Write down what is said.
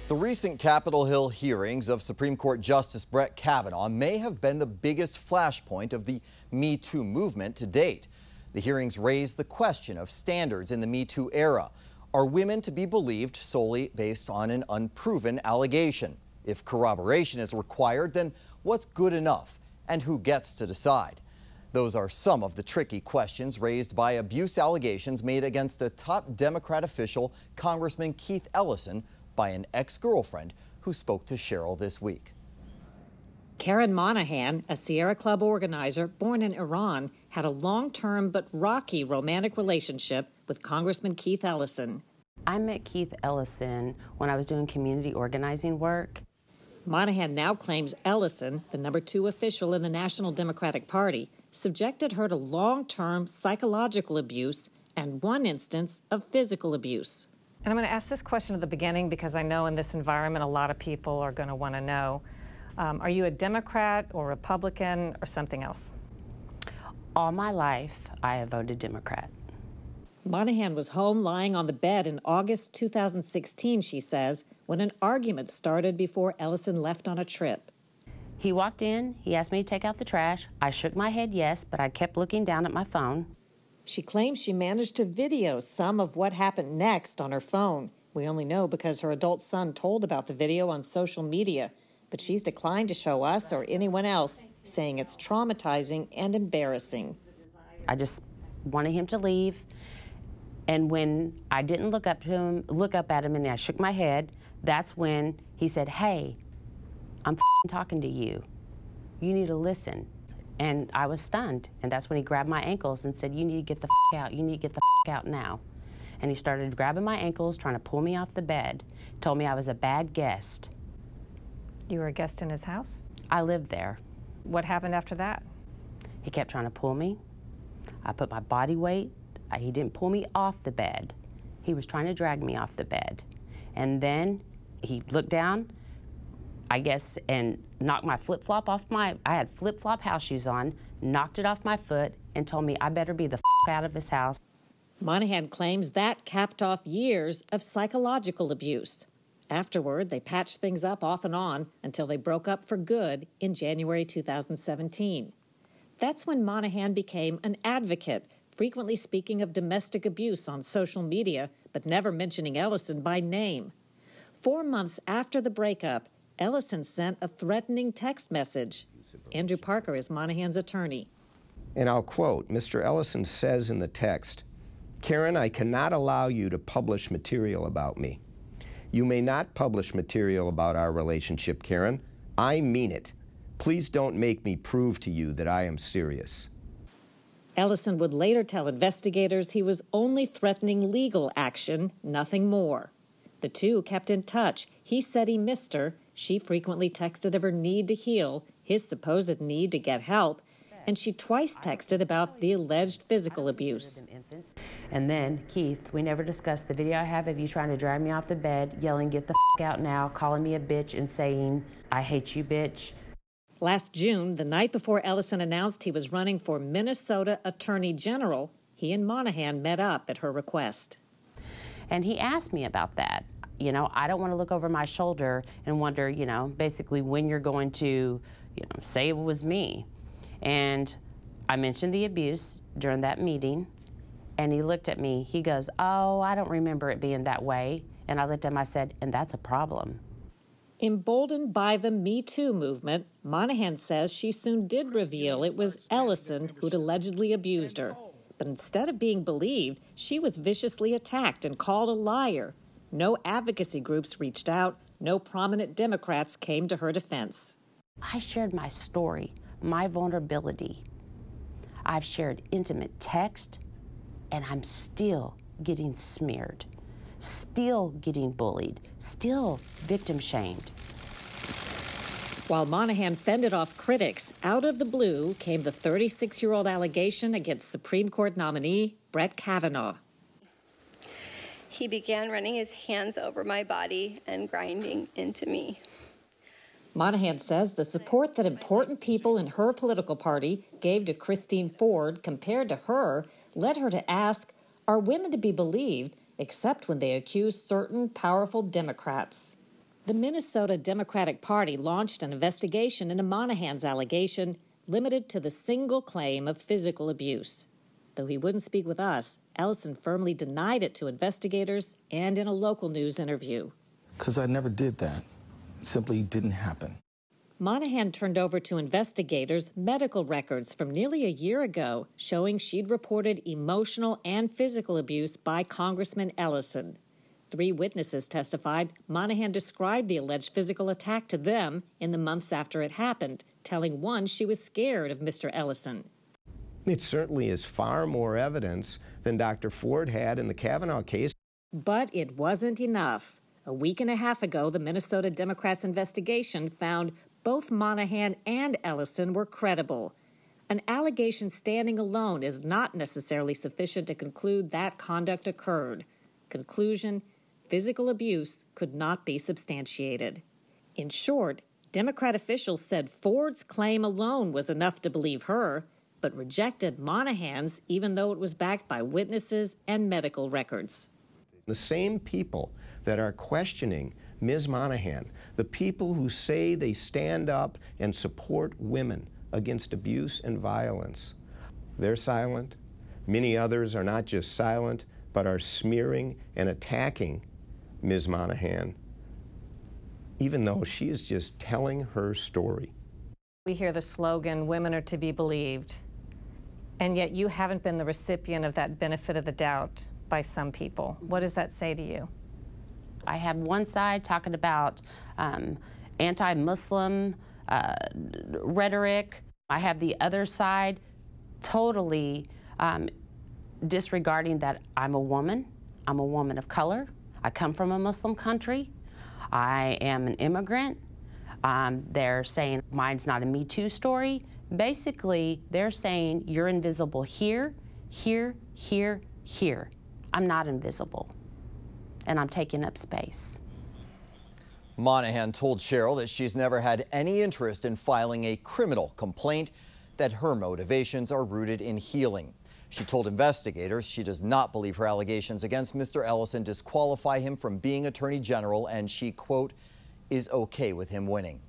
The recent Capitol Hill hearings of Supreme Court Justice Brett Kavanaugh may have been the biggest flashpoint of the Me Too movement to date. The hearings raised the question of standards in the Me Too era. Are women to be believed solely based on an unproven allegation? If corroboration is required, then what's good enough, and who gets to decide? Those are some of the tricky questions raised by abuse allegations made against a top Democrat official, Congressman Keith Ellison, by an ex-girlfriend who spoke to Sharyl this week. Karen Monahan, a Sierra Club organizer born in Iran, had a long-term but rocky romantic relationship with Congressman Keith Ellison. I met Keith Ellison when I was doing community organizing work. Monahan now claims Ellison, the #2 official in the National Democratic Party, subjected her to long-term psychological abuse and one instance of physical abuse. And I'm going to ask this question at the beginning because I know in this environment a lot of people are going to want to know. Are you a Democrat or Republican or something else? All my life, I have voted Democrat. Monahan was home lying on the bed in August 2016, she says, when an argument started before Ellison left on a trip. He walked in, he asked me to take out the trash. I shook my head yes, but I kept looking down at my phone. She claims she managed to video some of what happened next on her phone. We only know because her adult son told about the video on social media, but she's declined to show us or anyone else, saying it's traumatizing and embarrassing. I just wanted him to leave, and when I didn't look up at him and I shook my head, that's when he said, "Hey, I'm talking to you. You need to listen." And I was stunned, and that's when he grabbed my ankles and said, "You need to get the out. You need to get the out now." And he started grabbing my ankles, trying to pull me off the bed, told me I was a bad guest. You were a guest in his house? I lived there. What happened after that? He kept trying to pull me. I put my body weight. He didn't pull me off the bed. He was trying to drag me off the bed. And then he looked down, I guess, and knocked my flip-flop off I had flip-flop house shoes on, knocked it off my foot, and told me I better be the out of his house. Monahan claims that capped off years of psychological abuse. Afterward, they patched things up off and on until they broke up for good in January 2017. That's when Monahan became an advocate, frequently speaking of domestic abuse on social media, but never mentioning Ellison by name. 4 months after the breakup, Ellison sent a threatening text message. Andrew Parker is Monahan's attorney. And I'll quote, Mr. Ellison says in the text, "Karen, I cannot allow you to publish material about me. You may not publish material about our relationship, Karen. I mean it. Please don't make me prove to you that I am serious." Ellison would later tell investigators he was only threatening legal action, nothing more. The two kept in touch. He said he missed her. She frequently texted of her need to heal, his supposed need to get help, and she twice texted about the alleged physical abuse. And then, Keith, we never discussed the video I have of you trying to drag me off the bed, yelling, "Get the out now," calling me a bitch and saying, "I hate you, bitch." Last June, the night before Ellison announced he was running for Minnesota Attorney General, he and Monahan met up at her request. And he asked me about that. You know, I don't want to look over my shoulder and wonder, you know, basically when you're going to, say it was me. And I mentioned the abuse during that meeting, and he looked at me. He goes, "Oh, I don't remember it being that way." And I looked at him, I said, "And that's a problem." Emboldened by the Me Too movement, Monahan says she soon did reveal it was Ellison who'd allegedly abused her. But instead of being believed, she was viciously attacked and called a liar. No advocacy groups reached out. No prominent Democrats came to her defense. I shared my story, my vulnerability. I've shared intimate text, and I'm still getting smeared, still getting bullied, still victim shamed. While Monahan fended off critics, out of the blue came the 36-year-old allegation against Supreme Court nominee Brett Kavanaugh. He began running his hands over my body and grinding into me. Monahan says the support that important people in her political party gave to Christine Ford compared to her led her to ask, are women to be believed except when they accuse certain powerful Democrats? The Minnesota Democratic Party launched an investigation into Monahan's allegation, limited to the single claim of physical abuse. Though he wouldn't speak with us, Ellison firmly denied it to investigators and in a local news interview. Because I never did that. It simply didn't happen. Monahan turned over to investigators medical records from nearly a year ago showing she'd reported emotional and physical abuse by Congressman Ellison. 3 witnesses testified Monahan described the alleged physical attack to them in the months after it happened, telling one she was scared of Mr. Ellison. It certainly is far more evidence than Dr. Ford had in the Kavanaugh case. But it wasn't enough. A week and a half ago, the Minnesota Democrats' investigation found both Monahan and Ellison were credible. An allegation standing alone is not necessarily sufficient to conclude that conduct occurred. Conclusion: physical abuse could not be substantiated. In short, Democrat officials said Ford's claim alone was enough to believe her, but rejected Monahan's even though it was backed by witnesses and medical records. The same people that are questioning Ms. Monahan, the people who say they stand up and support women against abuse and violence, they're silent. Many others are not just silent, but are smearing and attacking Ms. Monahan, even though she is just telling her story. We hear the slogan, "Women are to be believed," and yet you haven't been the recipient of that benefit of the doubt by some people. What does that say to you? I have one side talking about anti-Muslim rhetoric. I have the other side totally disregarding that I'm a woman of color, I come from a Muslim country, I am an immigrant. They're saying mine's not a Me Too story. Basically, they're saying you're invisible here, here, here, here. I'm not invisible, and I'm taking up space. Monahan told Sharyl that she's never had any interest in filing a criminal complaint, that her motivations are rooted in healing. She told investigators she does not believe her allegations against Mr. Ellison disqualify him from being Attorney General, and she, quote, is okay with him winning.